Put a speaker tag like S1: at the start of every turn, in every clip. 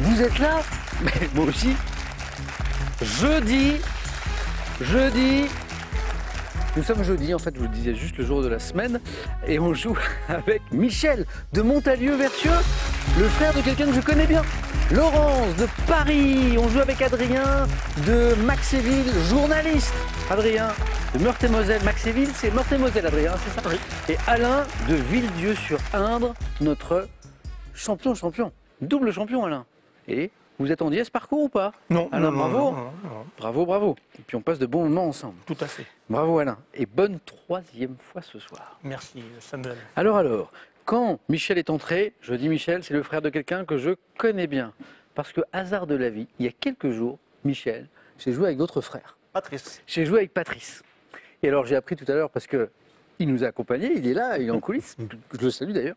S1: Vous êtes là? Mais moi aussi. Jeudi. Nous sommes jeudi, en fait, je vous le disais, juste le jour de la semaine. Et on joue avec Michel de Montalieu-Vercieux, le frère de quelqu'un que je connais bien. Laurence de Paris. On joue avec Adrien de Maxéville, journaliste. Adrien de Meurthe-et-Moselle. Maxéville, c'est Meurthe-et-Moselle, Adrien, c'est ça? Oui. Et Alain de Villedieu-sur-Indre, notre champion. Double champion, Alain. Et vous êtes en dièse parcours ou pas?
S2: Non.
S1: Alain, bravo.
S2: Non.
S1: Bravo. Et puis on passe de bons moments ensemble.
S2: Tout à fait.
S1: Bravo Alain. Et bonne troisième fois ce soir.
S2: Merci Samuel.
S1: Alors, quand Michel est entré, je dis Michel, c'est le frère de quelqu'un que je connais bien. Parce que hasard de la vie, il y a quelques jours, Michel, j'ai joué avec d'autres frères.
S3: Patrice.
S1: J'ai joué avec Patrice. Et alors j'ai appris tout à l'heure, parce qu'il nous a accompagnés, il est là, il est en coulisses, je le salue d'ailleurs,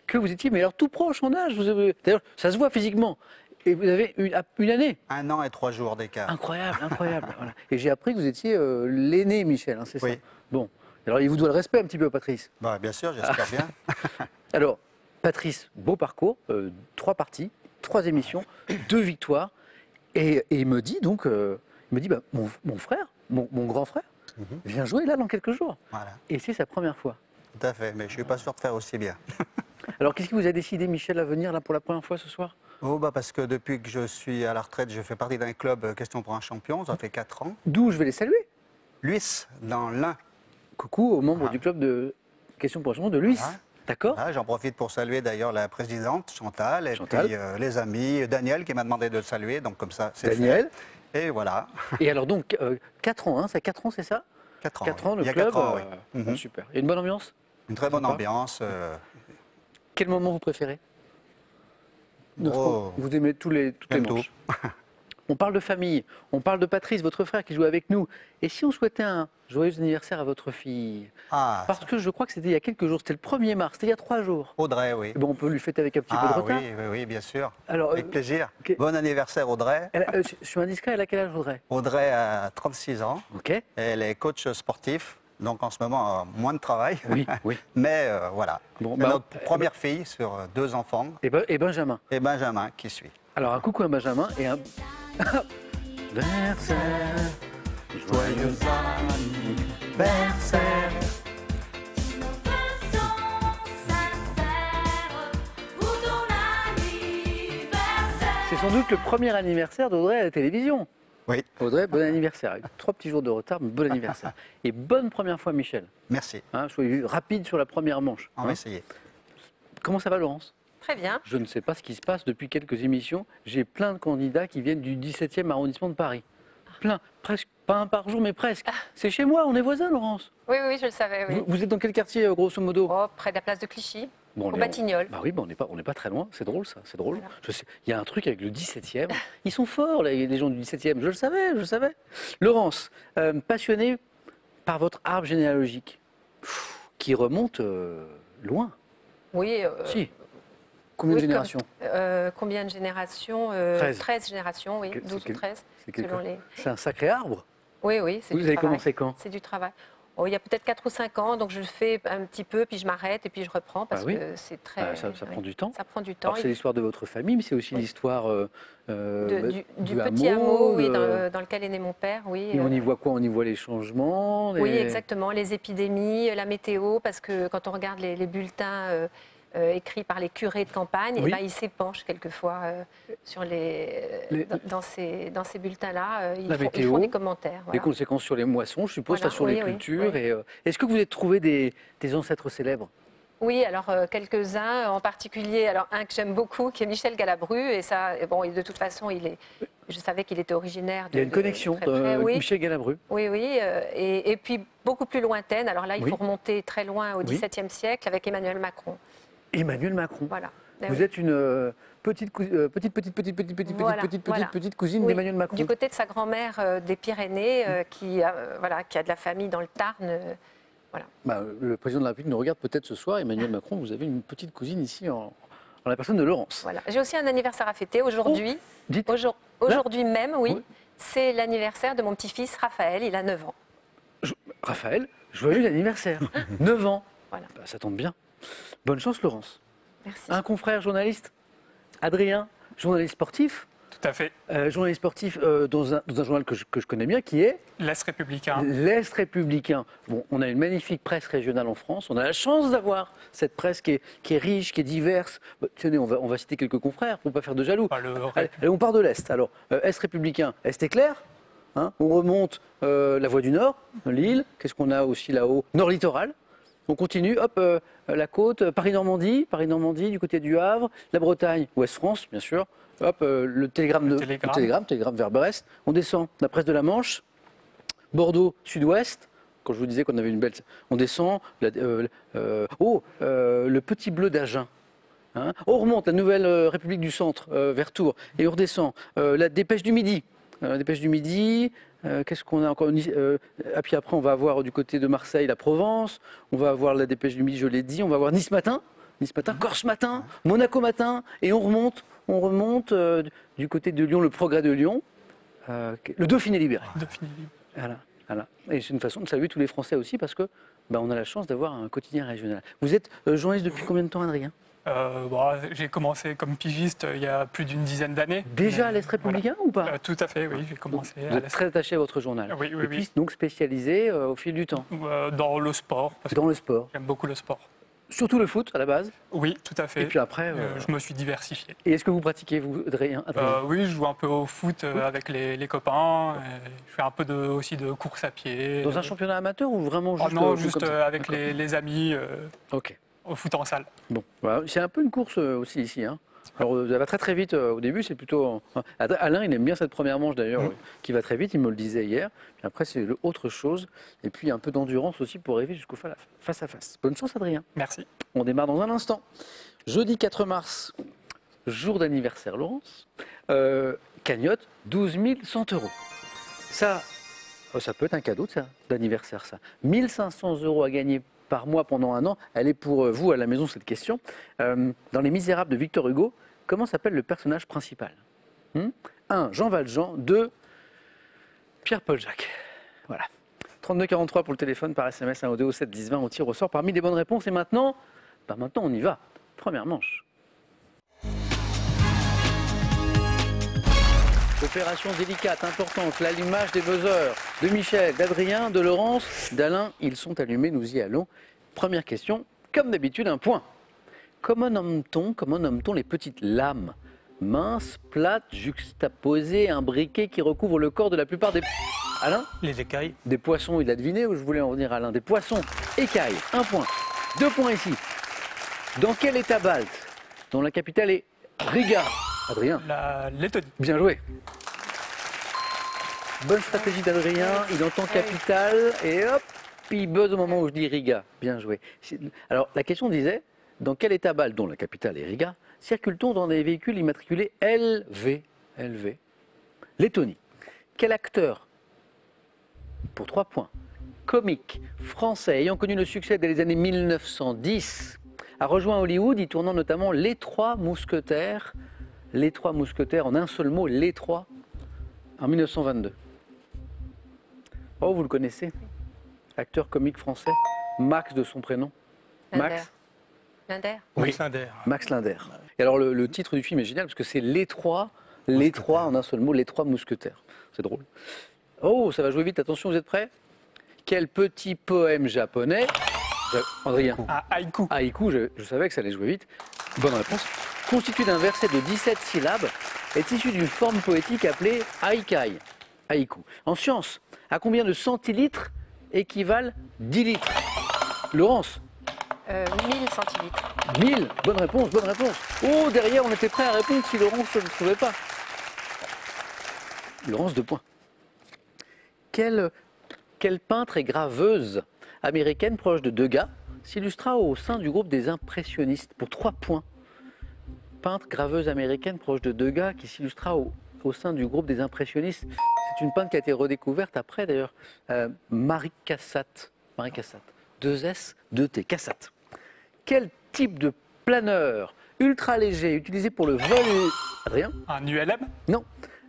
S1: que vous étiez, mais alors tout proche en âge. D'ailleurs, ça se voit physiquement. Et vous avez une année.
S3: 1 an et 3 jours d'écart.
S1: Incroyable. Voilà. Et j'ai appris que vous étiez l'aîné, Michel, hein, c'est ça?
S3: Oui.
S1: Bon. Alors, il vous doit le respect un petit peu, Patrice.
S3: Bah, bien sûr, j'espère bien.
S1: Alors, Patrice, beau parcours, 3 parties, 3 émissions, 2 victoires. Et il me dit donc, mon frère, mon grand frère, vient jouer là dans quelques jours.
S3: Voilà.
S1: Et c'est sa première fois.
S3: Tout à fait, mais je ne suis pas sûr de faire aussi bien.
S1: Alors, qu'est-ce qui vous a décidé, Michel, à venir là pour la première fois ce soir?
S3: Oh, bah parce que depuis que je suis à la retraite, je fais partie d'un club Question pour un champion, ça fait 4 ans.
S1: D'où je vais les saluer.
S3: Luis, dans l'Ain.
S1: Coucou aux membres du club de Question pour un champion de Luis.
S3: Voilà.
S1: D'accord.
S3: Voilà, j'en profite pour saluer d'ailleurs la présidente Chantal et
S1: Chantal.
S3: puis les amis, Daniel qui m'a demandé de le saluer, donc comme ça c'est
S1: Daniel.
S3: fait. Et voilà.
S1: Et alors donc, 4 ans, hein, c'est 4 ans, c'est ça?
S3: 4 ans.
S1: 4 ans, le
S3: Il y a
S1: club.
S3: 4 ans, oui.
S1: Bon, super. Il y a une bonne ambiance?
S3: Une très bonne
S1: Sympa.
S3: ambiance.
S1: Quel moment vous préférez?
S3: Oh.
S1: Vous aimez toutes les
S3: J'aime tout.
S1: manches. On parle de famille, on parle de Patrice, votre frère qui joue avec nous. Et si on souhaitait un joyeux anniversaire à votre fille?
S3: Ah,
S1: Parce que je crois que c'était il y a quelques jours, c'était le 1er mars, c'était il y a 3 jours.
S3: Audrey, oui.
S1: Et bon, on peut lui fêter avec un petit peu de
S3: Ah
S1: retard.
S3: oui, bien sûr.
S1: Alors,
S3: Avec plaisir.
S1: ok.
S3: Bon anniversaire Audrey.
S1: Je suis indiscret, elle a quel âge, Audrey?
S3: Audrey a 36 ans.
S1: Ok.
S3: Elle est coach sportif, donc en ce moment moins de travail.
S1: Oui.
S3: Mais voilà.
S1: Bon,
S3: C'est
S1: bah,
S3: notre première fille sur 2 enfants.
S1: Et Benjamin.
S3: Et Benjamin qui suit.
S1: Alors un coucou à Benjamin et un anniversaire, joyeux anniversaire. C'est sans doute le premier anniversaire d'Audrey à la télévision.
S3: Oui,
S1: Audrey, bon anniversaire. Avec 3 petits jours de retard, mais bon anniversaire. Et bonne première fois, Michel.
S3: merci.
S1: Hein, soyez rapide sur la première manche.
S3: On
S1: hein.
S3: va essayer.
S1: Comment ça va, Laurence?
S4: Très bien.
S1: Je ne sais pas ce qui se passe depuis quelques émissions. J'ai plein de candidats qui viennent du 17e arrondissement de Paris. Plein, presque, pas un par jour, mais presque. C'est chez moi, on est voisins, Laurence.
S4: Oui, je le savais, oui.
S1: Vous êtes dans quel quartier, grosso modo?
S4: Oh, près de la place de Clichy,
S1: Bon,
S4: au Batignolles.
S1: Bah oui, bah on n'est pas très loin. C'est drôle, ça. C'est drôle.
S4: Voilà.
S1: Je sais, il y a un truc avec le 17e. Ils sont forts, les gens du 17e. Je le savais. Laurence, passionnée par votre arbre généalogique, qui remonte loin.
S4: Oui.
S1: Si. Combien de
S4: oui,
S1: générations?
S4: Combien de générations 13 générations, oui. 12 ou 13, selon les...
S1: C'est un sacré arbre.
S4: Oui, c'est
S1: Vous
S4: du
S1: avez
S4: travail.
S1: commencé quand?
S4: C'est du travail. Oh, il y a peut-être 4 ou 5 ans, donc je le fais un petit peu, puis je m'arrête, et puis je reprends, parce
S1: oui.
S4: que c'est très...
S1: Ça
S4: oui.
S1: prend du temps.
S4: Ça prend du temps.
S1: Alors c'est l'histoire de votre famille, mais c'est aussi
S4: Oui.
S1: l'histoire
S4: Du petit hameau, oui, dans lequel est né mon père, oui.
S1: Et on y voit quoi? On y voit les changements?
S4: Oui, exactement, les épidémies, la météo, parce que quand on regarde les bulletins écrits par les curés de campagne,
S1: Oui.
S4: et ben, ils s'épanchent quelquefois sur dans ces bulletins-là. Ils font des commentaires.
S1: Les
S4: Voilà.
S1: conséquences sur les moissons, je suppose,
S4: Voilà,
S1: sur les
S4: oui,
S1: cultures.
S4: oui.
S1: Et, est-ce que vous avez trouvé des ancêtres célèbres?
S4: Oui, alors quelques-uns, en particulier, alors un que j'aime beaucoup, qui est Michel Galabru, et ça, bon, de toute façon, je savais qu'il était originaire de...
S1: Il y a une connexion,
S4: très près, oui.
S1: Michel Galabru.
S4: Oui, et puis beaucoup plus lointaine. Alors là, il faut remonter très loin au XVIIe siècle avec Emmanuel Macron.
S1: Emmanuel Macron.
S4: Voilà.
S1: Vous êtes une petite cousine d'Emmanuel Macron.
S4: Du côté de sa grand-mère des Pyrénées, qui a de la famille dans le Tarn. Voilà.
S1: Bah, le président de la République nous regarde peut-être ce soir. Emmanuel Macron, vous avez une petite cousine ici en la personne de Laurence.
S4: Voilà. J'ai aussi un anniversaire à fêter aujourd'hui.
S1: Dites.
S4: Aujourd'hui même, oui.
S1: Oui.
S4: C'est l'anniversaire de mon petit-fils Raphaël, il a 9 ans.
S1: Raphaël, joyeux anniversaire. 9 ans.
S4: Voilà.
S1: Bah, ça tombe bien. Bonne chance, Laurence.
S4: Merci.
S1: Un confrère journaliste, Adrien journaliste sportif.
S2: Tout à fait.
S1: Journaliste sportif dans un journal que je connais bien, qui est
S2: L'Est républicain.
S1: l'Est républicain. Bon, on a une magnifique presse régionale en France. On a la chance d'avoir cette presse qui est riche, qui est diverse. Bah, tenez, on va citer quelques confrères pour ne pas faire de jaloux. Allez, on part de l'Est. Alors, Est républicain, Est éclair. Hein, on remonte la Voie du Nord, Lille. Qu'est-ce qu'on a aussi là-haut? Nord littoral. On continue, hop, la côte, Paris-Normandie, du côté du Havre, la Bretagne, Ouest-France, bien sûr. Hop, le télégramme vers Brest. On descend, la presse de la Manche, Bordeaux, Sud-Ouest. Quand je vous disais qu'on avait une belle... On descend, le Petit Bleu d'Agen. Hein. On remonte, la Nouvelle République du Centre, vers Tours. Et on redescend, la Dépêche du Midi. Qu'est-ce qu'on a encore? Et puis après, on va avoir du côté de Marseille la Provence, on va avoir la Dépêche du Midi, je l'ai dit, on va avoir Nice Matin, Corse Matin, Monaco Matin, et on remonte du côté de Lyon, le Progrès de Lyon, le Dauphiné Libéré. Voilà. Et c'est une façon de saluer tous les Français aussi, parce que on a la chance d'avoir un quotidien régional. Vous êtes journaliste depuis combien de temps, Adrien?
S2: J'ai commencé comme pigiste il y a plus d'une dizaine d'années.
S1: Déjà à l'Est républicain ou pas?
S2: Tout à fait, oui, j'ai commencé
S1: Vous êtes très attaché à votre journal.
S2: Oui.
S1: Puis donc spécialisé au fil du temps.
S2: Dans le sport.
S1: Dans le sport.
S2: J'aime beaucoup le sport.
S1: Surtout le foot à la base?
S2: Oui, tout à fait.
S1: Et puis après...
S2: je me suis diversifié.
S1: Et est-ce que vous pratiquez, vous, Adrien?
S2: Oui, je joue un peu au foot avec les copains. Je fais un peu aussi de course à pied.
S1: Dans un championnat amateur ou vraiment juste...
S2: Non, juste avec les amis.
S1: Ok.
S2: Au foot en salle.
S1: Bon, voilà. C'est un peu une course aussi ici. Hein. Alors, ça va très très vite au début, c'est plutôt... Alain, il aime bien cette première manche d'ailleurs, qui va très vite, il me le disait hier. Puis après, c'est autre chose. Et puis un peu d'endurance aussi pour arriver jusqu'au face à face. Bonne chance, Adrien.
S2: Merci.
S1: On démarre dans un instant. Jeudi 4 mars, jour d'anniversaire, Laurence. Cagnotte, 12 100 €. Ça peut être un cadeau d'anniversaire, ça. 1 500 € à gagner par mois pendant un an. Elle est pour vous à la maison, cette question. Dans Les Misérables de Victor Hugo, comment s'appelle le personnage principal? 1. Jean Valjean. 2. Pierre-Paul Jacques. Voilà. 32-43 pour le téléphone, par SMS, 1 au 7 10 20. On tire au sort parmi les bonnes réponses. Et maintenant, maintenant on y va. Première manche. Opération délicate, importante, l'allumage des buzzers de Michel, d'Adrien, de Laurence, d'Alain. Ils sont allumés, nous y allons. Première question, comme d'habitude, un point. Comment nomme-t-on les petites lames minces, plates, juxtaposées, imbriquées qui recouvrent le corps de la plupart des... Alain?
S5: Les écailles.
S1: Des poissons, il a deviné où je voulais en venir, Alain. Des poissons, écailles, 1 point. 2 points ici. Dans quel état balte, dont la capitale est Riga? Adrien?
S2: La Lettonie.
S1: Bien joué. Bonne stratégie d'Adrien, il entend capitale et hop, il buzz au moment où je dis Riga. Bien joué. Alors la question disait, dans quel état balte, dont la capitale est Riga, circule-t-on dans des véhicules immatriculés LV? Lettonie. Quel acteur, pour 3 points, comique, français, ayant connu le succès dès les années 1910, a rejoint Hollywood, y tournant notamment Les Trois Mousquetaires? Les Trois Mousquetaires, en un seul mot, Les Trois, en 1922. Oh, vous le connaissez? Acteur comique français, Max de son prénom. Max
S4: Linder.
S1: Oui, Max Linder. Et alors le titre du film est génial parce que c'est Les Trois en un seul mot, Les Trois Mousquetaires. C'est drôle. Oh, ça va jouer vite, attention, vous êtes prêts? Quel petit poème japonais, Adrien?
S2: Haïku.
S1: Haïku, je savais que ça allait jouer vite. Bonne réponse. Constitué d'un verset de 17 syllabes, est issu d'une forme poétique appelée haïkai, haïku. En sciences, à combien de centilitres équivalent 10 litres? Laurence?
S4: 1000 centilitres.
S1: 1000, bonne réponse. Oh, derrière, on était prêt à répondre si Laurence ne trouvait pas. Laurence, 2 points. Quelle peintre et graveuse américaine proche de Degas s'illustra au sein du groupe des impressionnistes pour 3 points? Peintre, graveuse américaine proche de Degas qui s'illustra au sein du groupe des impressionnistes. C'est une peintre qui a été redécouverte après d'ailleurs. Marie Cassatt. 2 S, 2 T. Cassatt. Quel type de planeur ultra léger utilisé pour le vol... Rien?
S2: Un ULM?
S1: Non.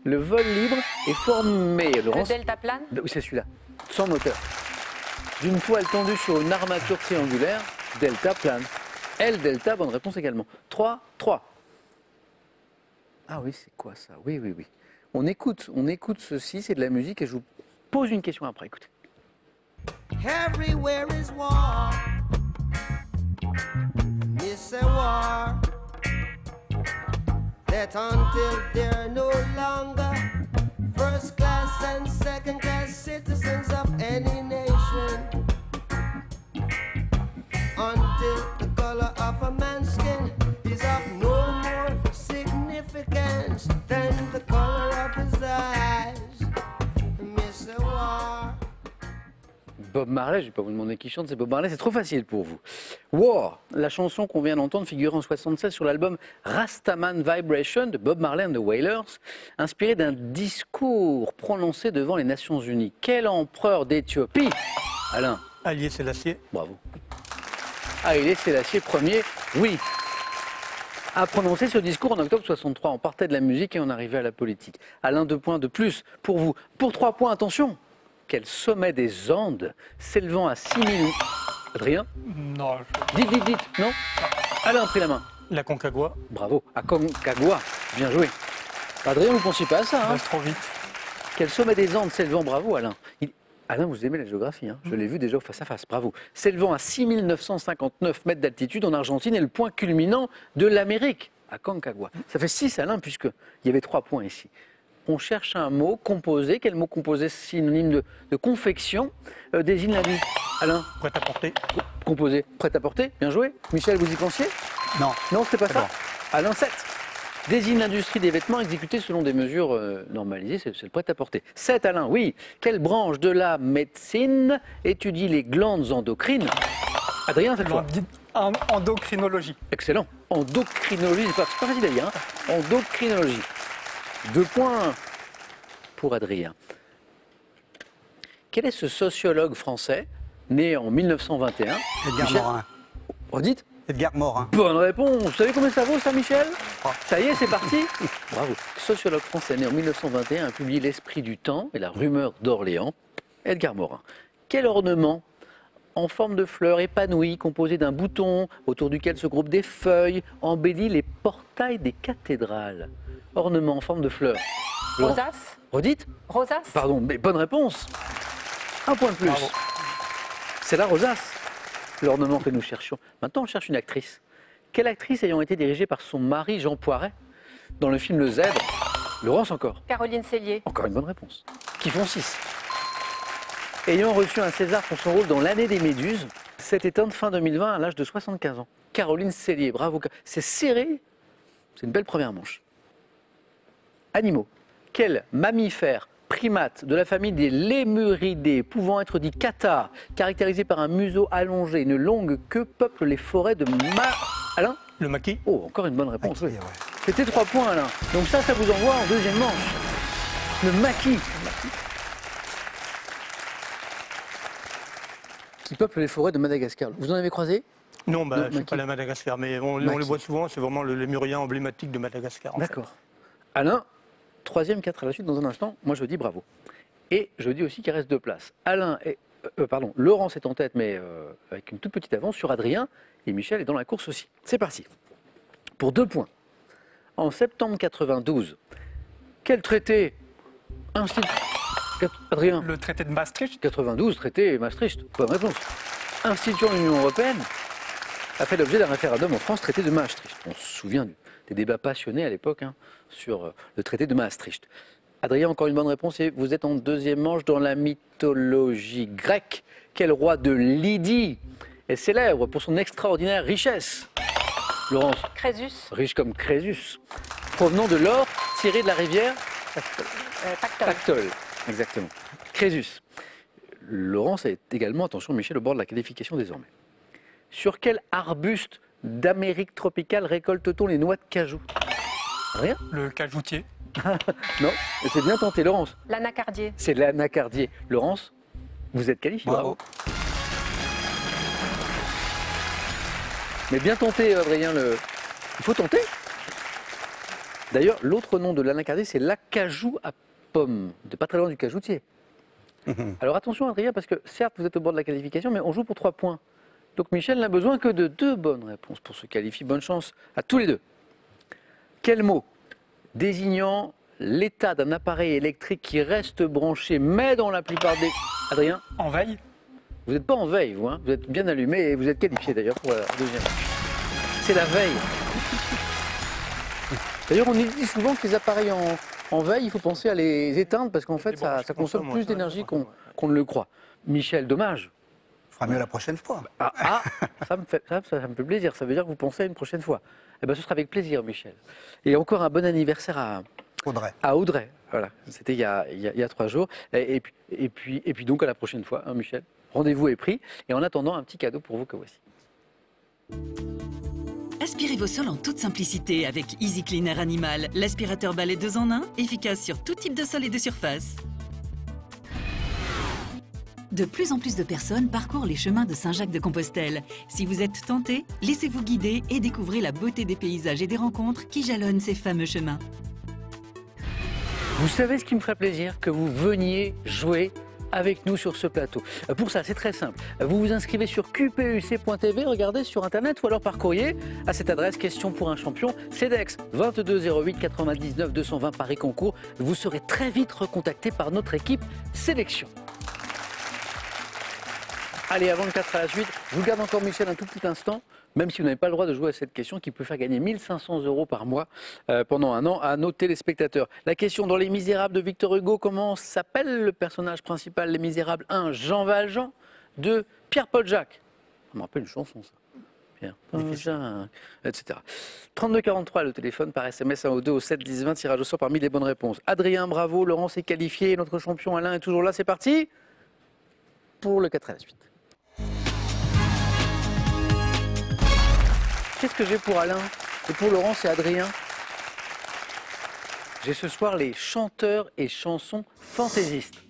S1: Le vol libre est formé... Laurence?
S4: Le deltaplane?
S1: Oui, c'est celui-là. Sans moteur. D'une toile tendue sur une armature triangulaire, deltaplane. L delta, bonne réponse également. 3. Ah oui, c'est quoi ça? Oui, oui, oui. On écoute ceci, c'est de la musique et je vous pose une question après, écoutez.
S5: Everywhere is war. It's a war. That until they're no longer first class and second class citizens of any nation. Until the color of a man's skin is of no more significance than the color of his eyes. Miss a war.
S1: Bob Marley, je ne vais pas vous demander qui chante, c'est Bob Marley, c'est trop facile pour vous. War, la chanson qu'on vient d'entendre figurait en 1976 sur l'album Rastaman Vibration de Bob Marley and the Wailers, inspiré d'un discours prononcé devant les Nations Unies. Quel empereur d'Éthiopie? Alain.
S6: Haïlé Sélassié.
S1: Bravo. Haïlé Sélassié Ier, oui, a prononcé ce discours en octobre 63. On partait de la musique et on arrivait à la politique. Alain, 2 points de plus pour vous. Pour 3 points, attention. Quel sommet des Andes s'élevant à 6000... Adrien?
S2: Non,
S1: Dites, non? Alain a pris la main.
S6: La Concagua.
S1: Bravo, Aconcagua, bien joué. Adrien, vous ne pensiez pas à ça, hein?
S2: passe trop vite.
S1: Quel sommet des Andes s'élevant, bravo Alain. Alain, vous aimez la géographie, hein? Je l'ai vu déjà face à face, bravo. S'élevant à 6959 mètres d'altitude en Argentine et le point culminant de l'Amérique, Aconcagua. Ça fait 6 Alain, puisqu'il y avait 3 points ici. On cherche un mot composé. Quel mot composé synonyme de confection désigne la vie? Alain?
S6: Prêt à porter.
S1: Composé. Prêt à porter? Bien joué. Michel, vous y pensiez?
S3: Non.
S1: Non, c'était pas ça.
S3: Bon.
S1: Alain, 7. Désigne l'industrie des vêtements exécutée selon des mesures normalisées, c'est le prêt-à-porter. 7, Alain, oui. Quelle branche de la médecine étudie les glandes endocrines? Adrien, cette fois.
S2: Endocrinologie.
S1: Excellent. Endocrinologie, c'est pas facile à dire. Hein. Endocrinologie. 2 points pour Adrien. Quel est ce sociologue français, né en 1921?
S3: Edgar
S1: Michel
S3: Morin.
S1: Redites?
S3: Edgar Morin.
S1: Bonne réponse. Vous savez combien ça vaut, ça, Michel?
S3: Ah.
S1: Ça y est, c'est parti. Bravo. Sociologue français né en 1921 a publié L'Esprit du temps et la rumeur d'Orléans. Edgar Morin. Quel ornement en forme de fleur épanouie, composé d'un bouton autour duquel se groupent des feuilles, embellit les portails des cathédrales? Ornement en forme de fleur.
S4: Rosace?
S1: Redites?
S4: Rosace?
S1: Pardon, mais bonne réponse. 1 point de plus.
S6: Bravo.
S1: C'est la rosace, l'ornement que nous cherchions. Maintenant, on cherche une actrice. Quelle actrice ayant été dirigée par son mari Jean Poiret dans le film Le Zèbre? Laurence encore.
S4: Caroline Cellier.
S1: Encore une bonne réponse. Qui font 6. Ayant reçu un César pour son rôle dans L'année des Méduses, s'est éteinte fin 2020 à l'âge de 75 ans. Caroline Cellier, bravo. C'est serré, c'est une belle première manche. Animaux. Quel mammifère primate de la famille des lémuridés, pouvant être dit catare, caractérisé par un museau allongé, une longue queue, peuple les forêts de Alain?
S6: Le maquis.
S1: Oh, encore une bonne réponse.
S3: Ok,
S1: Oui.
S3: ouais.
S1: C'était 3 points, Alain. Donc ça vous envoie en deuxième manche. Le maquis. Qui peuple les forêts de Madagascar. Vous en avez croisé?
S6: Non, bah,
S1: Non,
S6: je ne suis
S1: maquis.
S6: pas allé à Madagascar, mais on les
S1: Maquis.
S6: voit souvent, c'est vraiment le lémurien emblématique de Madagascar. En fait.
S1: D'accord. Alain, 3e, 4 à la suite dans un instant. Moi, je dis bravo. Et je dis aussi qu'il reste 2 places. Laurence est en tête, mais avec une toute petite avance sur Adrien. Et Michel est dans la course aussi. C'est parti. Pour 2 points. En septembre 92, quel traité institue... Adrien?
S2: Le traité de Maastricht.
S1: 92, traité Maastricht. Bonne réponse. Instituant l'Union européenne a fait l'objet d'un référendum en France, traité de Maastricht. On se souvient des débats passionnés à l'époque sur le traité de Maastricht. Adrien, encore une bonne réponse et vous êtes en deuxième manche dans la mythologie grecque. Quel roi de Lydie est célèbre pour son extraordinaire richesse? Laurence?
S4: Crésus.
S1: Riche comme Crésus. Provenant de l'or tiré de la rivière
S4: Pactole.
S1: Pactole. Exactement. Crésus. Laurence est également, attention Michel, au bord de la qualification désormais. Sur quel arbuste d'Amérique tropicale récolte-t-on les noix de cajou? Rien?
S2: Le cajoutier.
S1: Non, c'est bien tenté, Laurence.
S4: L'anacardier.
S1: C'est l'anacardier. Laurence, vous êtes qualifié.
S3: Bravo.
S1: Mais bien tenté, Adrien. Il faut tenter. D'ailleurs, l'autre nom de l'anacardier, c'est l'acajou à pomme, de pas très loin du cajoutier. Alors attention, Adrien, parce que certes, vous êtes au bord de la qualification, mais on joue pour 3 points. Donc Michel n'a besoin que de 2 bonnes réponses pour se qualifier. Bonne chance à tous les deux. Quel mot désignant l'état d'un appareil électrique qui reste branché, mais dans la plupart des... Adrien,
S2: En veille.
S1: vous n'êtes pas en veille, vous, hein, vous êtes bien allumé et vous êtes qualifié d'ailleurs pour la deuxième. C'est la veille. D'ailleurs, on dit souvent que les appareils en veille, il faut penser à les éteindre parce qu'en fait, ça consomme plus d'énergie qu'on ne le croit. Michel, dommage.
S3: On fera mieux la prochaine fois.
S1: Ça me fait plaisir. Ça veut dire que vous pensez à une prochaine fois. Eh ben, ce sera avec plaisir, Michel. Et encore un bon anniversaire à Audrey. Voilà, c'était il y a 3 jours. Et puis donc à la prochaine fois, hein, Michel. Rendez-vous est pris. Et en attendant, un petit cadeau pour vous que voici.
S7: Aspirez vos sols en toute simplicité avec Easy Cleaner Animal, l'aspirateur balai 2 en 1, efficace sur tout type de sol et de surface. De plus en plus de personnes parcourent les chemins de Saint-Jacques-de-Compostelle. Si vous êtes tenté, laissez-vous guider et découvrez la beauté des paysages et des rencontres qui jalonnent ces fameux chemins.
S1: Vous savez ce qui me ferait plaisir? Que vous veniez jouer avec nous sur ce plateau. Pour ça, c'est très simple. Vous vous inscrivez sur qpuc.tv, regardez sur Internet ou alors par courrier à cette adresse, question pour un champion, CEDEX 22 08 99 220 Paris Concours. Vous serez très vite recontacté par notre équipe sélection. Allez, avant le 4 à la suite, je vous garde encore Michel un tout petit instant, même si vous n'avez pas le droit de jouer à cette question qui peut faire gagner 1 500 € par mois pendant un an à nos téléspectateurs. La question dans Les Misérables de Victor Hugo, comment s'appelle le personnage principal Les Misérables? 1. Jean Valjean. 2. Pierre-Paul Jacques. On me rappelle une chanson, ça. Pierre-Paul Jacques, etc. 3243, le téléphone par SMS 1 ou 2 au 7 10 20, tirage au sort parmi les bonnes réponses. Adrien, bravo, Laurent s'est qualifié, notre champion Alain est toujours là, c'est parti pour le 4 à la suite. Qu'est-ce que j'ai pour Alain et pour Laurent et Adrien? J'ai ce soir les chanteurs et chansons fantaisistes.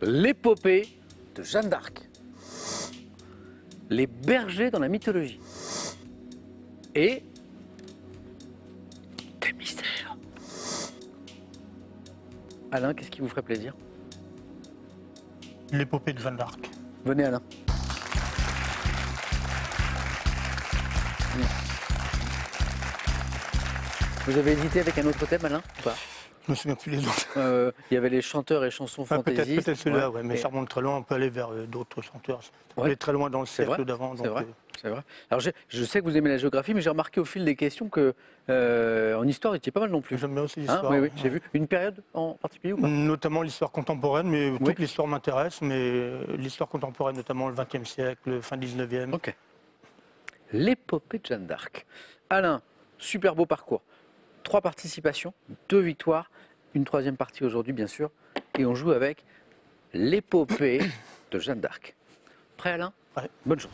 S1: L'épopée de Jeanne d'Arc. Les bergers dans la mythologie. Et des mystères. Alain, qu'est-ce qui vous ferait plaisir?
S6: L'épopée de Jeanne d'Arc.
S1: Venez Alain. Vous avez hésité avec un autre thème, Alain, ou pas?
S6: Je me souviens plus les autres.
S1: Il y avait les chanteurs et chansons fantaisistes.
S6: Peut-être celui-là, ouais, mais ça remonte très loin. On peut aller vers d'autres chanteurs. On peut aller très loin dans le cercle d'avant.
S1: C'est vrai. C'est vrai. Alors je sais que vous aimez la géographie, mais j'ai remarqué au fil des questions que en histoire, il était pas mal non plus.
S6: J'aime bien aussi l'histoire.
S1: Oui, j'ai vu. Une période en particulier ou pas?
S6: Notamment l'histoire contemporaine, mais toute l'histoire m'intéresse. Mais l'histoire contemporaine, notamment le XXe siècle, fin 19e.
S1: Ok. L'épopée de Jeanne d'Arc. Alain, super beau parcours. 3 participations, 2 victoires, une 3e partie aujourd'hui bien sûr, et on joue avec l'épopée de Jeanne d'Arc. Prêt Alain?
S6: Ouais.
S1: Bonne chance.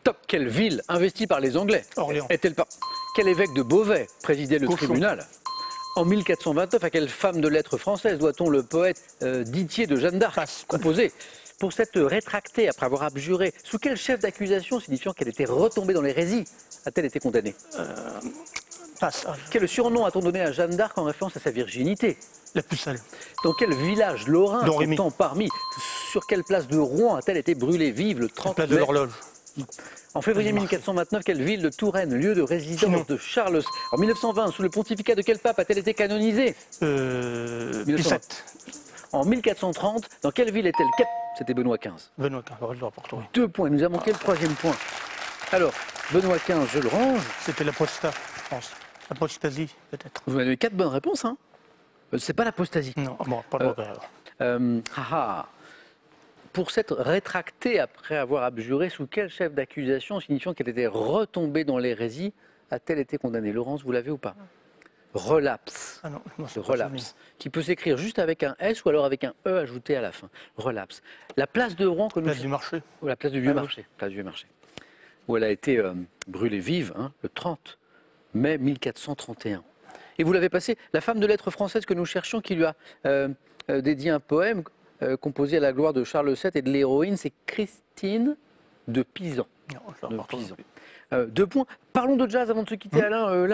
S1: Top, quelle ville investie par les Anglais
S6: Orléans.
S1: Est-elle pas... Quel évêque de Beauvais présidait le tribunal? En 1429, à quelle femme de lettres française doit-on le poète Ditier de Jeanne d'Arc composé? Pour s'être rétractée après avoir abjuré, sous quel chef d'accusation signifiant qu'elle était retombée dans l'hérésie a-t-elle été condamnée?
S6: Passe.
S1: Quel surnom a-t-on donné à Jeanne d'Arc en référence à sa virginité?
S6: La pucelle.
S1: Dans quel village lorrain, pourtant parmi, sur quelle place de Rouen a-t-elle été brûlée vive le 30 mai?
S6: Place de l'horloge.
S1: En février 1429, quelle ville de Touraine, lieu de résidence de Charles? En 1920, sous le pontificat de quel pape a-t-elle été canonisée?
S6: 17.
S1: En 1430, dans quelle ville est-elle? C'était Benoît XV.
S6: Benoît XV, je le rapporte.
S1: 2 points, il nous a manqué le 3e point. Alors, Benoît XV, je le range.
S6: C'était l'apostat, je pense. L'apostasie, peut-être.
S1: Vous avez 4 bonnes réponses, hein? C'est pas l'apostasie.
S6: Non, bon, pas le regret.
S1: Pour s'être rétractée après avoir abjuré, sous quel chef d'accusation signifiant qu'elle était retombée dans l'hérésie a-t-elle été condamnée? Laurence, vous l'avez ou pas? Relapse.
S6: Ah non,
S1: le relapse, qui peut s'écrire juste avec un S ou alors avec un E ajouté à la fin. Relapse. La place de Rouen que nous...
S6: Place du marché.
S1: Ou la place du vieux marché. Place du vieux marché. Où elle a été brûlée vive, hein, le 30 mai 1431. Et vous l'avez passé, la femme de lettres française que nous cherchions, qui lui a dédié un poème composé à la gloire de Charles VII et de l'héroïne, c'est Christine de Pisan.
S6: Non,
S1: de Pisan. 2 points. Parlons de jazz avant de se quitter, Alain,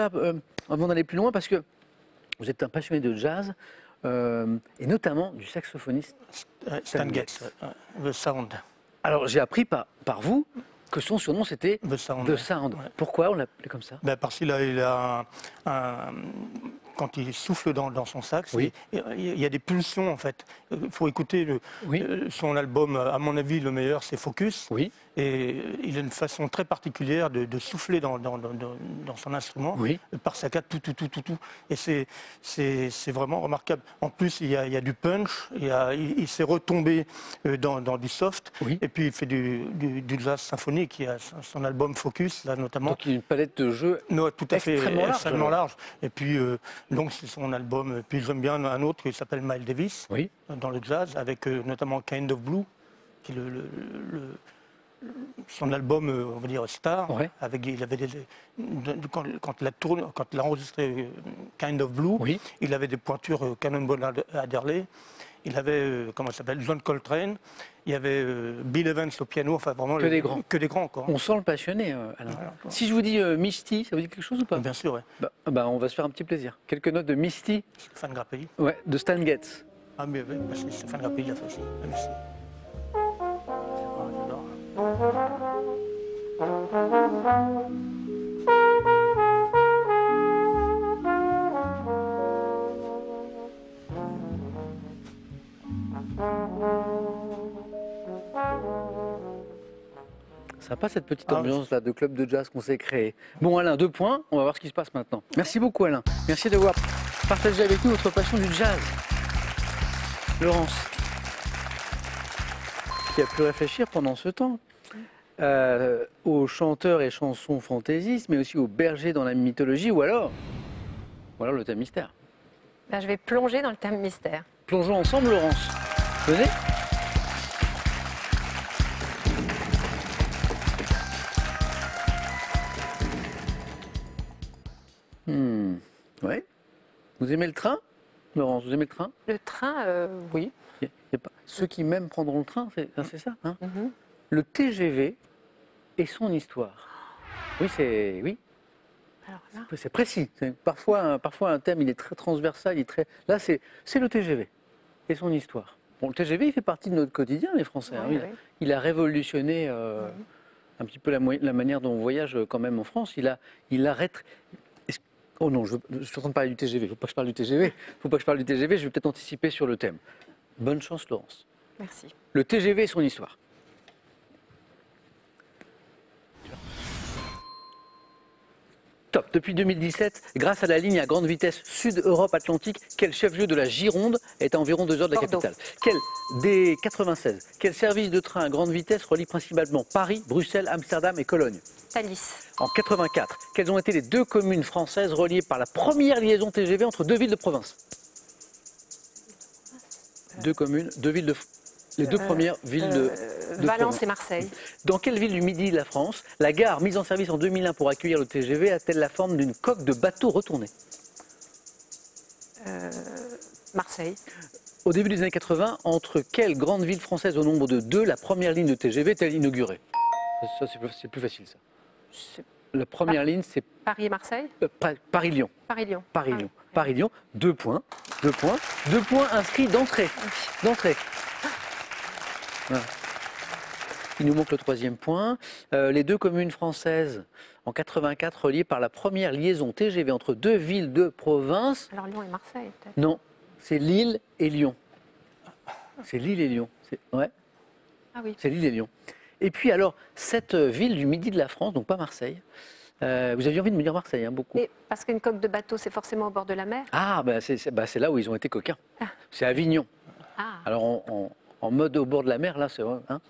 S1: avant d'aller plus loin, parce que vous êtes un passionné de jazz, et notamment du saxophoniste
S6: Stan Getz, The Sound.
S1: Alors, j'ai appris par vous Que son surnom, c'était
S6: The Sound.
S1: The Sound.
S6: Ouais.
S1: Pourquoi on l'appelait comme ça?
S6: Ben, parce qu'il a quand il souffle dans son sax,
S1: Oui.
S6: il y a des pulsions en fait. Il faut écouter
S1: Oui.
S6: son album, à mon avis, le meilleur, c'est Focus.
S1: Oui.
S6: Et il a une façon très particulière de souffler dans son instrument,
S1: Oui.
S6: par saccades, tout. Et c'est vraiment remarquable. En plus, il y a du punch, il s'est retombé dans du soft,
S1: Oui.
S6: et puis il fait du jazz symphonique. Il y a son album Focus, là notamment.
S1: Donc il y a une palette de jeux.
S6: Non, tout à fait
S1: extrêmement large.
S6: Et puis, donc c'est son album. Puis j'aime bien un autre qui s'appelle Miles Davis,
S1: Oui.
S6: dans le jazz, avec notamment Kind of Blue, qui est son album, on va dire, star.
S1: Ouais.
S6: Il avait quand il a enregistré Kind of Blue,
S1: Oui.
S6: il avait des pointures Cannonball Adderley. Il avait, comment ça s'appelle, John Coltrane. Il y avait Bill Evans au piano. Enfin, vraiment
S1: Que des grands.
S6: Que des grands, quoi.
S1: On sent le passionné, Alain.
S6: Voilà.
S1: Si je vous dis Misty, ça vous dit quelque chose ou pas?
S6: Bien sûr, ouais.
S1: Bah, on va se faire un petit plaisir. Quelques notes de Misty,
S6: Stéphane Grappelli.
S1: ouais, de Stan Getz.
S6: Ah, mais oui, parce que Stéphane Grappelli l'a fait aussi. Même si- Ah, j'adore.
S1: Sympa cette petite
S6: Ah,
S1: ambiance là de club de jazz qu'on s'est créé. Bon Alain, 2 points, on va voir ce qui se passe maintenant. Merci beaucoup Alain, merci d'avoir partagé avec nous votre passion du jazz. Laurence, qui a pu réfléchir pendant ce temps aux chanteurs et chansons fantaisistes, mais aussi aux bergers dans la mythologie, ou alors le thème mystère.
S4: Ben, je vais plonger dans le thème mystère.
S1: Plongeons ensemble Laurence. Venez. Ouais. Vous aimez le train, Laurence? Vous aimez le train?
S4: Le train, oui.
S1: Y a pas... Ceux qui m'aiment prendront le train, c'est ça, hein?
S4: Mhm.
S1: Le TGV et son histoire. Oui, oui,
S4: Alors là,
S1: c'est précis. Parfois un thème, il est très transversal, il est très... Là, c'est le TGV et son histoire. Bon, le TGV, il fait partie de notre quotidien, les Français. Hein.
S4: Oui,
S1: Il,
S4: oui.
S1: il a révolutionné un petit peu la manière dont on voyage quand même en France. Il a Oh non, je suis en train de parler du TGV. Il ne faut pas que je parle du TGV. Je vais peut-être anticiper sur le thème. Bonne chance, Laurence.
S4: merci.
S1: Le TGV et son histoire. Top. Depuis 2017, grâce à la ligne à grande vitesse Sud-Europe-Atlantique, quel chef-lieu de la Gironde est à environ 2 heures de la
S4: Bordeaux.
S1: capitale? Des 96. Quel service de train à grande vitesse relie principalement Paris, Bruxelles, Amsterdam et Cologne?
S4: Thalys.
S1: En 84, quelles ont été les 2 communes françaises reliées par la première liaison TGV entre 2 villes de province? 2 communes, 2 villes de... Les 2 premières villes de
S4: Valence
S1: province.
S4: et Marseille.
S1: Dans quelle ville du Midi de la France, la gare mise en service en 2001 pour accueillir le TGV a-t-elle la forme d'une coque de bateau retournée?
S4: Marseille.
S1: Au début des années 80, entre quelles grandes villes françaises au nombre de 2 la première ligne de TGV est-elle inaugurée? Ça, c'est plus facile, ça.
S4: C'est
S1: La première ligne, c'est
S4: Paris et Marseille.
S1: Paris-Lyon.
S4: Paris-Lyon.
S1: Paris-Lyon.
S4: Ah oui.
S1: Paris-Lyon, 2 points. 2 points. 2 points inscrits d'entrée. D'entrée. Voilà. Il nous manque le 3e point. Les 2 communes françaises en 84 reliées par la première liaison TGV entre 2 villes de province.
S4: Alors Lyon et Marseille, peut-être.
S1: Non, c'est Lille et Lyon. C'est Lille et Lyon. Ouais,
S4: Ah oui.
S1: c'est Lille et Lyon. Et puis alors, cette ville du Midi de la France, donc pas Marseille, vous aviez envie de me dire Marseille, hein, beaucoup.
S4: Mais parce qu'une coque de bateau, c'est forcément au bord de la mer.
S1: Ah, c'est là où ils ont été coquins. C'est Avignon.
S4: Ah.
S1: Alors en mode au bord de la mer, là, c'est vrai. Hein.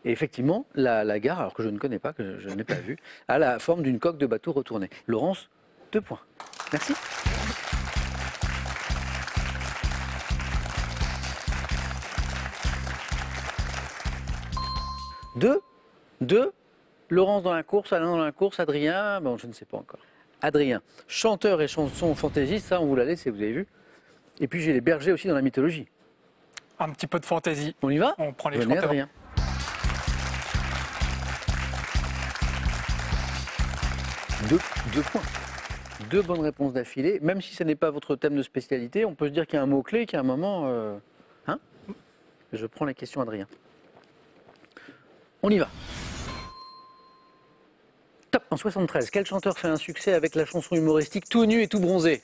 S1: Et effectivement, la gare, alors que je ne connais pas, que je n'ai pas vue, a la forme d'une coque de bateau retournée. Laurence, 2 points. Merci. Deux. Laurence dans la course, Alain dans la course, Adrien, bon, je ne sais pas encore. Adrien, chanteur et chanson fantaisiste, ça on vous l'a laissé, vous avez vu. Et puis j'ai les bergers aussi dans la mythologie.
S2: Un petit peu de fantaisie.
S1: On y va?
S2: On prend les
S1: Venez,
S2: chanteurs.
S1: Adrien. Deux points. 2 bonnes réponses d'affilée. Même si ce n'est pas votre thème de spécialité, on peut se dire qu'il y a un mot-clé, qu'il y a un moment... Hein? Je prends la question, Adrien. On y va. Top. En 73, quel chanteur fait un succès avec la chanson humoristique Tout nu et tout bronzé?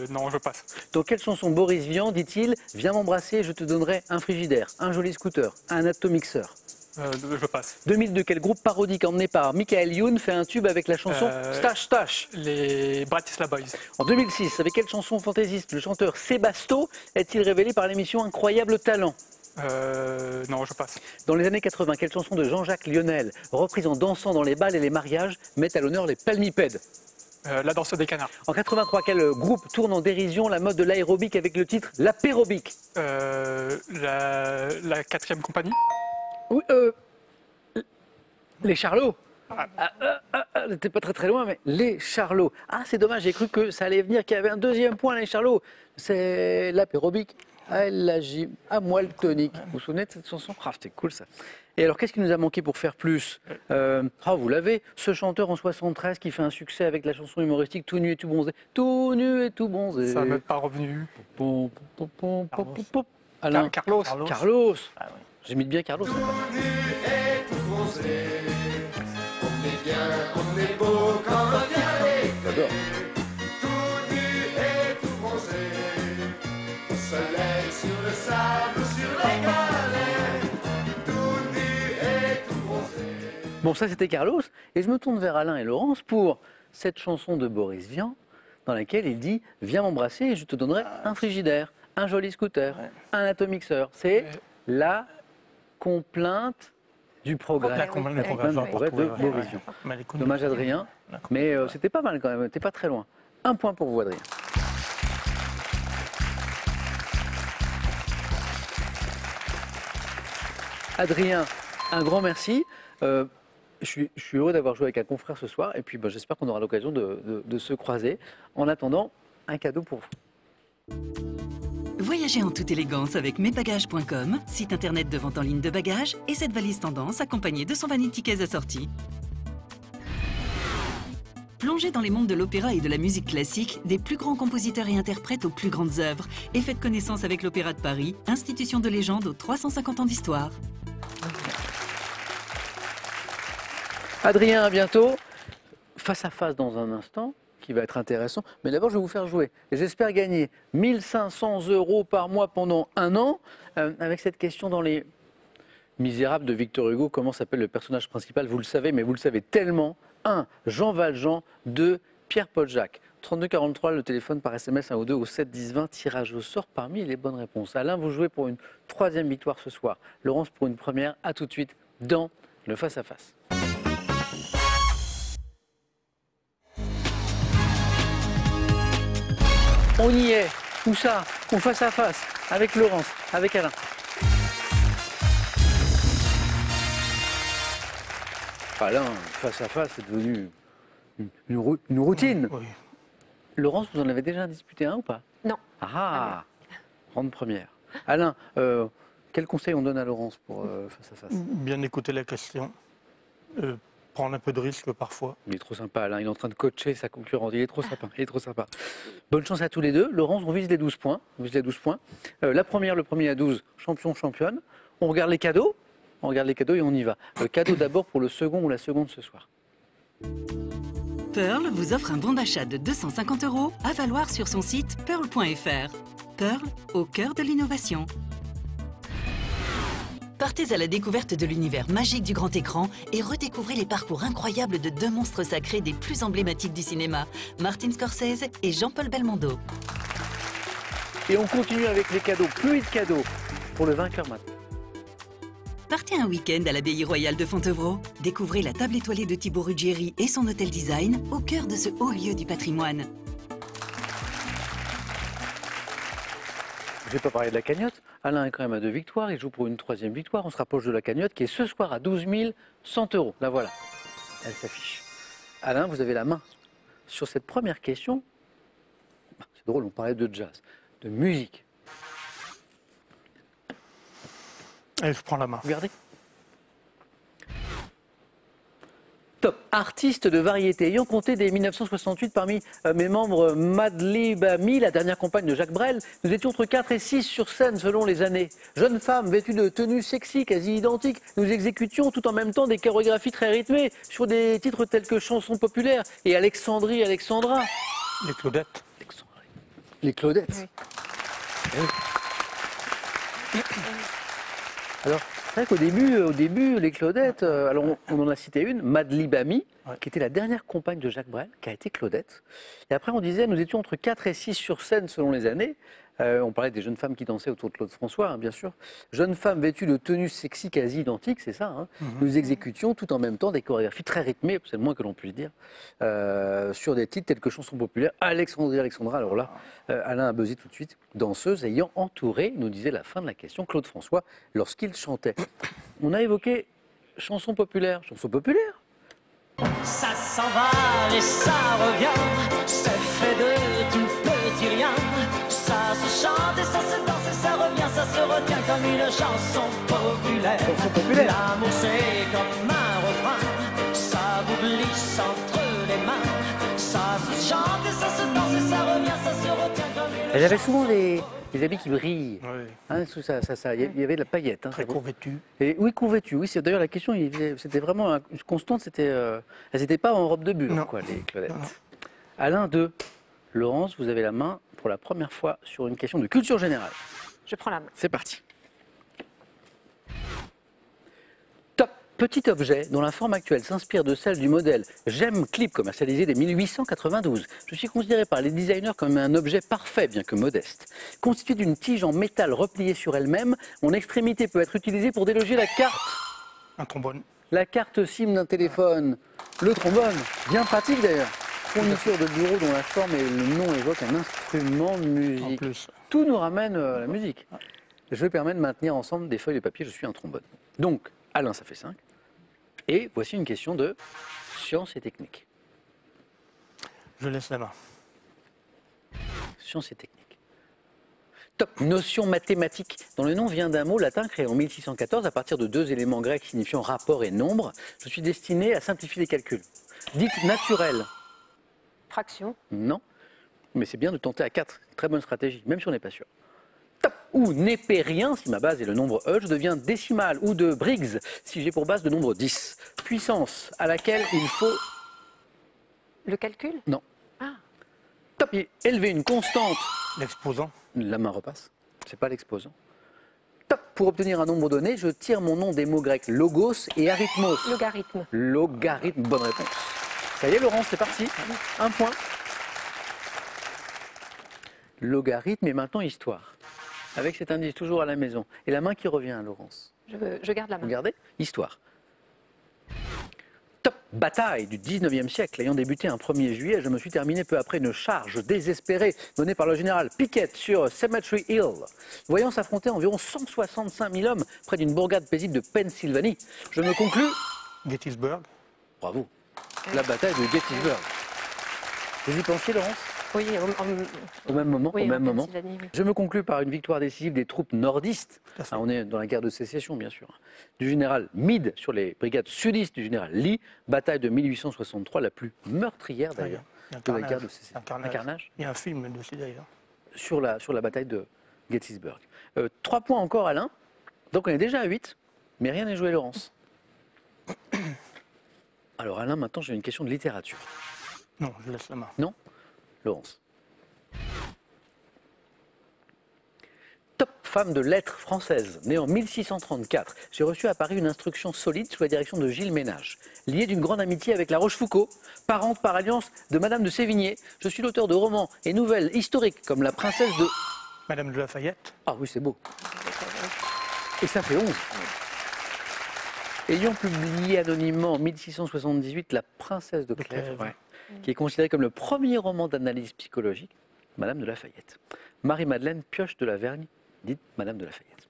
S2: Non, je passe.
S1: Dans quelle chanson Boris Vian dit-il « Viens m'embrasser et je te donnerai un frigidaire, un joli scooter, un atomixeur »
S2: Je passe.
S1: 2002, quel groupe parodique emmené par Michael Youn fait un tube avec la chanson Stache Stache?
S2: Les Bratislava Boys.
S1: En 2006, avec quelle chanson fantaisiste le chanteur Sébasto est-il révélé par l'émission Incroyable Talent?
S2: Non, je passe.
S1: Dans les années 80, quelle chanson de Jean-Jacques Lionel, reprise en dansant dans les bals et les mariages, met à l'honneur les palmipèdes?
S2: La danse des canards.
S1: En 83, quel groupe tourne en dérision la mode de l'aérobic avec le titre L'apérobic?
S2: La 4e compagnie.
S1: Oui, les Charlots. T'es pas très loin, mais les Charlots. Ah, c'est dommage, j'ai cru que ça allait venir, qu'il y avait un deuxième point, les Charlots. C'est l'apérobic. À la gym, à moi le tonique. Vous vous souvenez de cette chanson? Ah, c'était cool ça. Et alors, qu'est-ce qui nous a manqué pour faire plus? Vous l'avez, ce chanteur en 73 qui fait un succès avec la chanson humoristique Tout nu et tout bronzé. Tout nu et tout bronzé.
S2: Ça m'est pas revenu.
S1: Alain.
S2: Carlos.
S1: Carlos.
S6: Ah oui.
S1: J'imite bien Carlos.
S5: Tout nu et tout bronzé. On est bien, on est beau comme un violet.
S1: J'adore.
S5: Tout nu et tout bronzé. Au soleil, sur le sable, sur les galets. Tout nu et tout bronzé.
S1: Bon, ça c'était Carlos. Et je me tourne vers Alain et Laurence pour cette chanson de Boris Vian dans laquelle il dit « Viens m'embrasser et je te donnerai un frigidaire, un joli scooter, un atomixeur ». C'est la complainte du progrès.
S6: La complainte du
S1: La
S6: progrès,
S1: complainte du progrès de Boris Vian.
S6: Mais les coups de-
S1: Dommage Adrien, mais c'était pas mal quand même, t'es pas très loin. Un point pour vous Adrien. Adrien, un grand merci. Je suis heureux d'avoir joué avec un confrère ce soir et puis j'espère qu'on aura l'occasion de se croiser. En attendant, un cadeau pour vous.
S7: Voyagez en toute élégance avec mesbagages.com, site internet de vente en ligne de bagages, et cette valise tendance accompagnée de son vanity case assorti. Plongez dans les mondes de l'opéra et de la musique classique, des plus grands compositeurs et interprètes aux plus grandes œuvres, et faites connaissance avec l'Opéra de Paris, institution de légende aux 350 ans d'histoire.
S1: Adrien, à bientôt. Face à face dans un instant, qui va être intéressant. Mais d'abord, je vais vous faire jouer. Et j'espère gagner 1 500 € par mois pendant un an, avec cette question dans Les Misérables de Victor Hugo. Comment s'appelle le personnage principal? Vous le savez, mais vous le savez tellement. 1. Jean Valjean. 2. Pierre-Paul Jacques. 32 43, le téléphone par SMS 1 ou 2 au 7 10 20. Tirage au sort parmi les bonnes réponses. Alain, vous jouez pour une 3e victoire ce soir. Laurence pour une première. À tout de suite dans le face-à-face. On y est. Où ça? Au face-à-face. Avec Laurence, avec Alain. Alain, face-à-face, c'est devenu une routine.
S6: Oui.
S1: Laurence, vous en avez déjà disputé un ou pas?
S4: Non.
S1: Ah, grande première. Alain, quel conseil on donne à Laurence pour face-à-face?
S6: Bien écouter la question, prendre un peu de risque parfois.
S1: Il est trop sympa, Alain. Il est en train de coacher sa concurrente. Il est trop sympa. Il est trop sympa. Bonne chance à tous les deux. Laurence, on vise les 12 points. On vise les 12 points. La première, le premier à 12, champion, championne. On regarde les cadeaux. On regarde les cadeaux et on y va. Le cadeau d'abord pour le second ou la seconde ce soir.
S7: Pearl vous offre un bon d'achat de 250 € à valoir sur son site pearl.fr. Pearl, au cœur de l'innovation. Partez à la découverte de l'univers magique du grand écran et redécouvrez les parcours incroyables de deux monstres sacrés des plus emblématiques du cinéma, Martin Scorsese et Jean-Paul Belmondo.
S1: Et on continue avec les cadeaux. Pluie de cadeaux pour le vainqueur maintenant.
S7: Partez un week-end à l'abbaye royale de Fontevraud. Découvrez la table étoilée de Thibaut Ruggieri et son hôtel design au cœur de ce haut lieu du patrimoine.
S1: Je ne vais pas parler de la cagnotte. Alain est quand même à 2 victoires. Il joue pour une 3e victoire. On se rapproche de la cagnotte qui est ce soir à 12 100 €. La voilà. Elle s'affiche. Alain, vous avez la main sur cette première question. C'est drôle, on parlait de jazz, de musique.
S6: Et je prends la main.
S1: Regardez. Top. Artiste de variété. Ayant compté dès 1968 parmi mes membres Madlib Ami, la dernière compagne de Jacques Brel, nous étions entre 4 et 6 sur scène selon les années. Jeune femme vêtue de tenues sexy quasi identiques, nous exécutions tout en même temps des chorégraphies très rythmées sur des titres tels que Chansons populaires et Alexandrie, Alexandra.
S6: Les Claudettes.
S1: Les Claudettes.
S4: Oui.
S1: Alors, c'est vrai qu'au début, les Claudettes, alors on en a cité une, Madlib Ami,
S6: Ouais.
S1: qui était la dernière compagne de Jacques Brel, qui a été Claudette. Et après, on disait, nous étions entre 4 et 6 sur scène selon les années. On parlait des jeunes femmes qui dansaient autour de Claude François, hein, bien sûr. Jeunes femmes vêtues de tenues sexy quasi identiques, c'est ça. Hein. Nous exécutions tout en même temps des chorégraphies très rythmées, c'est le moins que l'on puisse dire, sur des titres tels que Chansons populaires, Alexandrie, Alexandra. Alors là, Alain a buzzé tout de suite. Danseuse ayant entouré, nous disait la fin de la question, Claude François, lorsqu'il chantait. On a évoqué Chansons populaires. Chansons populaires.
S8: Ça s'en va et ça revient, c'est fait de tout petit rien. Ça se chante et ça se danse et ça revient, ça se retient comme une chanson populaire.
S1: Chanson populaire.
S8: L'amour c'est comme un refrain, ça vous glisse entre les mains. Ça se chante et ça se danse et ça revient, ça se retient comme une
S1: Elle avait
S8: chanson.
S1: souvent des habits qui brillent.
S6: Oui.
S1: Hein, il y avait de la paillette. Hein,
S6: Très
S1: c'est bon.
S6: convêtu.
S1: Et oui, convêtu. Oui, c'est d'ailleurs la question. C'était vraiment une constante. Elles n'étaient pas en robe de bure,
S6: Non.
S1: quoi, les Claudettes.
S6: Non, non.
S1: Alain 2. Laurence, vous avez la main pour la première fois sur une question de culture générale.
S4: Je prends la main.
S1: C'est parti. Top. Petit objet dont la forme actuelle s'inspire de celle du modèle Gem Clip commercialisé dès 1892. Je suis considéré par les designers comme un objet parfait, bien que modeste. Constitué d'une tige en métal repliée sur elle-même, mon extrémité peut être utilisée pour déloger la carte.
S6: Un trombone.
S1: La carte SIM d'un téléphone, le trombone, bien pratique d'ailleurs. Fourniture de bureau dont la forme et le nom évoquent un instrument de
S6: En
S1: musique.
S6: plus.
S1: Tout nous ramène à la musique. Je permets de maintenir ensemble des feuilles de papier, je suis un trombone. Donc, Alain, ça fait 5. Et voici une question de sciences et techniques.
S6: Je laisse la main.
S1: Sciences et techniques. Top. Notion mathématique, dont le nom vient d'un mot latin créé en 1614 à partir de 2 éléments grecs signifiant rapport et nombre. Je suis destiné à simplifier les calculs. Dites naturel.
S4: Fraction.
S1: Non. Mais c'est bien de tenter à 4. Très bonne stratégie, même si on n'est pas sûr. Top. Ou népérien, si ma base est le nombre E, je deviens décimal. Ou de Briggs, si j'ai pour base le nombre 10. Puissance à laquelle il faut...
S4: Le calcul.
S1: Non.
S4: Ah.
S1: Top. Élever une constante.
S6: L'exposant.
S1: La main repasse. C'est pas l'exposant. Top. Pour obtenir un nombre donné, je tire mon nom des mots grecs logos et arithmos.
S4: Logarithme.
S1: Logarithme, bonne réponse. Ça y est, Laurence, c'est parti. Un point. Logarithme et maintenant histoire. Avec cet indice toujours à la maison. Et la main qui revient, Laurence.
S4: Je garde la main.
S1: Regardez, histoire. Top. Bataille du 19e siècle. Ayant débuté un 1er juillet, je me suis terminé peu après une charge désespérée menée par le général Pickett sur Cemetery Hill. Voyant s'affronter environ 165 000 hommes près d'une bourgade paisible de Pennsylvanie, je me conclus...
S6: Gettysburg.
S1: Bravo. La bataille de Gettysburg. Vous y pensiez, Laurence?
S4: Oui,
S1: Au même moment,
S4: oui,
S1: au
S4: en
S1: même moment.
S4: Pennsylvanie, oui.
S1: Je me conclus par une victoire décisive des troupes nordistes. Ah, on est dans la guerre de sécession, bien sûr. Du général Meade sur les brigades sudistes du général Lee. Bataille de 1863, la plus meurtrière d'ailleurs
S6: Il y a un
S1: de la
S6: carnage.
S1: guerre de sécession.
S6: Un carnage. Il y a un film dessus d'ailleurs.
S1: Sur la bataille de Gettysburg. 3 points encore, Alain. Donc on est déjà à 8, mais rien n'est joué, Laurence. Alors Alain, maintenant j'ai une question de littérature.
S6: Non, je laisse la main.
S1: Non? Laurence. Top femme de lettres française, née en 1634. J'ai reçu à Paris une instruction solide sous la direction de Gilles Ménage. Liée d'une grande amitié avec La Rochefoucauld, parente par alliance de Madame de Sévigné, je suis l'auteur de romans et nouvelles historiques comme La Princesse de...
S6: Madame de Lafayette.
S1: Ah oui, c'est beau. Et ça fait 11. Ayant publié anonymement en 1678 La Princesse de Clèves,
S6: Clèves.
S1: ouais, qui est considéré comme le premier roman d'analyse psychologique, Madame de Lafayette. Marie-Madeleine Pioche de la Vergne, dite Madame de Lafayette.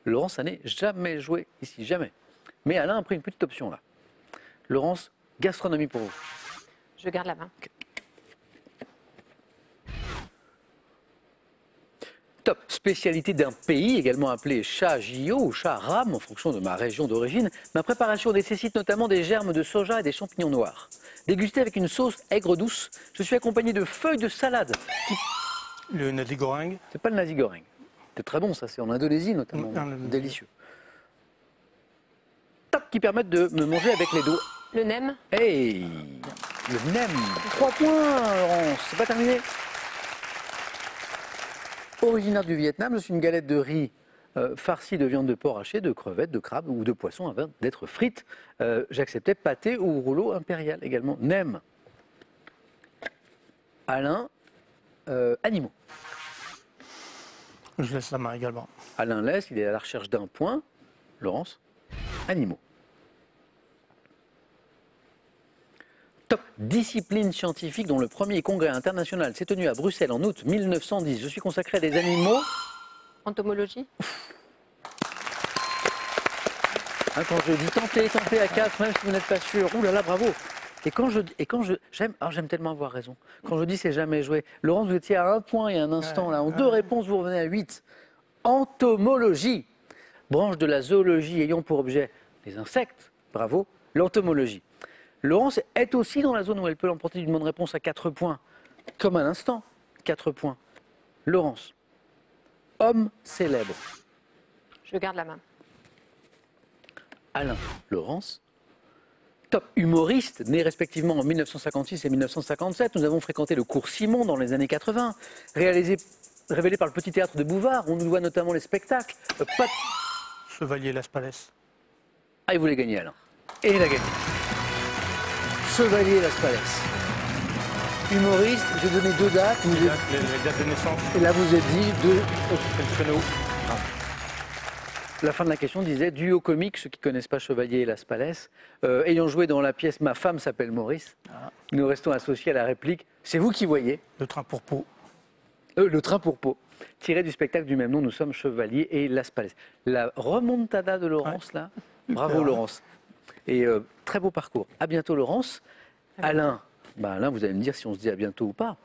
S1: Laurence, ça n'est jamais joué ici, jamais. Mais Alain a pris une petite option là. Laurence, gastronomie pour vous.
S4: Je garde la main.
S1: Top. Top. Spécialité d'un pays, également appelé chat Gio ou chat rame en fonction de ma région d'origine. Ma préparation nécessite notamment des germes de soja et des champignons noirs. Dégusté avec une sauce aigre douce, je suis accompagné de feuilles de salade.
S6: Le nasi goreng.
S1: C'est pas le nasi goreng. C'est très bon ça, c'est en Indonésie notamment. Délicieux. Top, qui permettent de me manger avec les doigts.
S4: Le nem.
S1: Hey, le nem. 3 points, Laurence. C'est pas terminé. Originaire du Vietnam, je suis une galette de riz farcie de viande de porc hachée, de crevettes, de crabes ou de poisson avant d'être frites. J'acceptais pâté ou rouleau impérial également. Nem. Alain, animaux.
S6: Je laisse la main également.
S1: Alain laisse, il est à la recherche d'un point. Laurence, animaux. Top. Discipline scientifique dont le premier congrès international s'est tenu à Bruxelles en août 1910. Je suis consacré à des animaux.
S4: Entomologie.
S1: Hein, quand je dis tentez à 4, même si vous n'êtes pas sûr. Ouh là là, bravo. Et quand j'aime tellement avoir raison. Quand je dis c'est jamais joué. Laurence, vous étiez à 1 point il y a un instant. Là, en 2 réponses, vous revenez à 8. Entomologie. Branche de la zoologie ayant pour objet les insectes. Bravo. L'entomologie. Laurence est aussi dans la zone où elle peut l'emporter d'une bonne réponse à 4 points. Comme à l'instant, 4 points. Laurence. Homme célèbre.
S4: Je garde la main.
S1: Alain. Laurence. Top. Humoriste, né respectivement en 1956 et 1957. Nous avons fréquenté le cours Simon dans les années 80. Révélé par le Petit Théâtre de Bouvard. On nous voit notamment les spectacles.
S6: Chevalier Las Palais.
S1: Ah, il voulait gagner Alain. Et il a gagné. Chevalier Las Palais. Humoriste, j'ai donné 2 dates.
S6: Les dates de naissance.
S1: Et là, vous êtes dit 2.
S6: Quel créneau?
S1: La fin de la question disait duo comique, ceux qui ne connaissent pas Chevalier et Las Palais. Ayant joué dans la pièce Ma femme s'appelle Maurice, nous restons associés à la réplique c'est vous qui voyez.
S6: Le train pour Pau.
S1: Le train pour Pau. Tiré du spectacle du même nom, nous sommes Chevalier et Las Palais. La remontada de Laurence, là. Bravo, Laurence. Et très beau parcours. À bientôt, Laurence. Alain, Alain, vous allez me dire si on se dit à bientôt ou pas.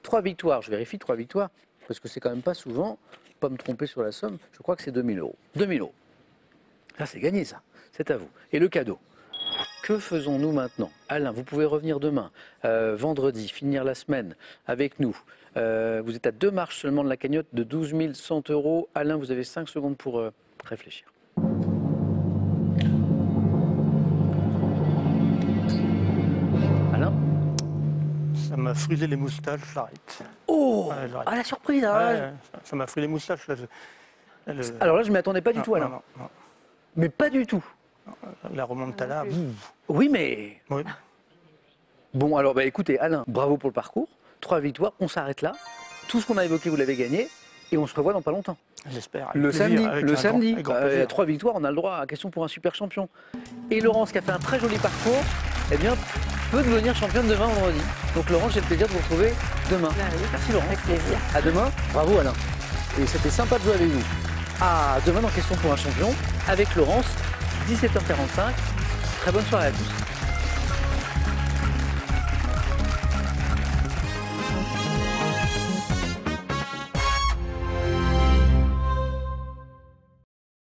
S1: 3 victoires, je vérifie 3 victoires, parce que c'est quand même pas souvent, pas me tromper sur la somme, je crois que c'est 2 000 euros. 2 000 euros. Ça, c'est gagné, ça. C'est à vous. Et le cadeau. Que faisons-nous maintenant? Alain, vous pouvez revenir demain, vendredi, finir la semaine avec nous. Vous êtes à 2 marches seulement de la cagnotte de 12 100 euros. Alain, vous avez 5 secondes pour réfléchir. Alain?
S6: Ça m'a frisé les moustaches, j'arrête.
S1: Oh,
S6: j'arrête.
S1: la surprise, hein.
S6: Ça m'a frisé les moustaches. Là,
S1: Alors là, je ne m'y attendais pas du tout, Alain.
S6: Non.
S1: Mais pas du tout.
S6: La remontada.
S1: Oui, mais...
S6: Oui.
S1: Bon, alors écoutez, Alain, bravo pour le parcours. 3 victoires, on s'arrête là. Tout ce qu'on a évoqué, vous l'avez gagné. Et on se revoit dans pas longtemps.
S6: J'espère.
S1: Le samedi.
S6: Avec grand plaisir.
S1: 3 victoires, on a le droit à question pour un super champion. Et Laurence, qui a fait un très joli parcours, eh bien, peut devenir championne demain vendredi. Donc Laurence, j'ai le plaisir de vous retrouver demain. Merci Laurence.
S4: Avec plaisir.
S1: À demain. Bravo Alain. Et c'était sympa de jouer avec vous. À demain dans Question pour un champion, avec Laurence, 17h45. Très bonne soirée à tous.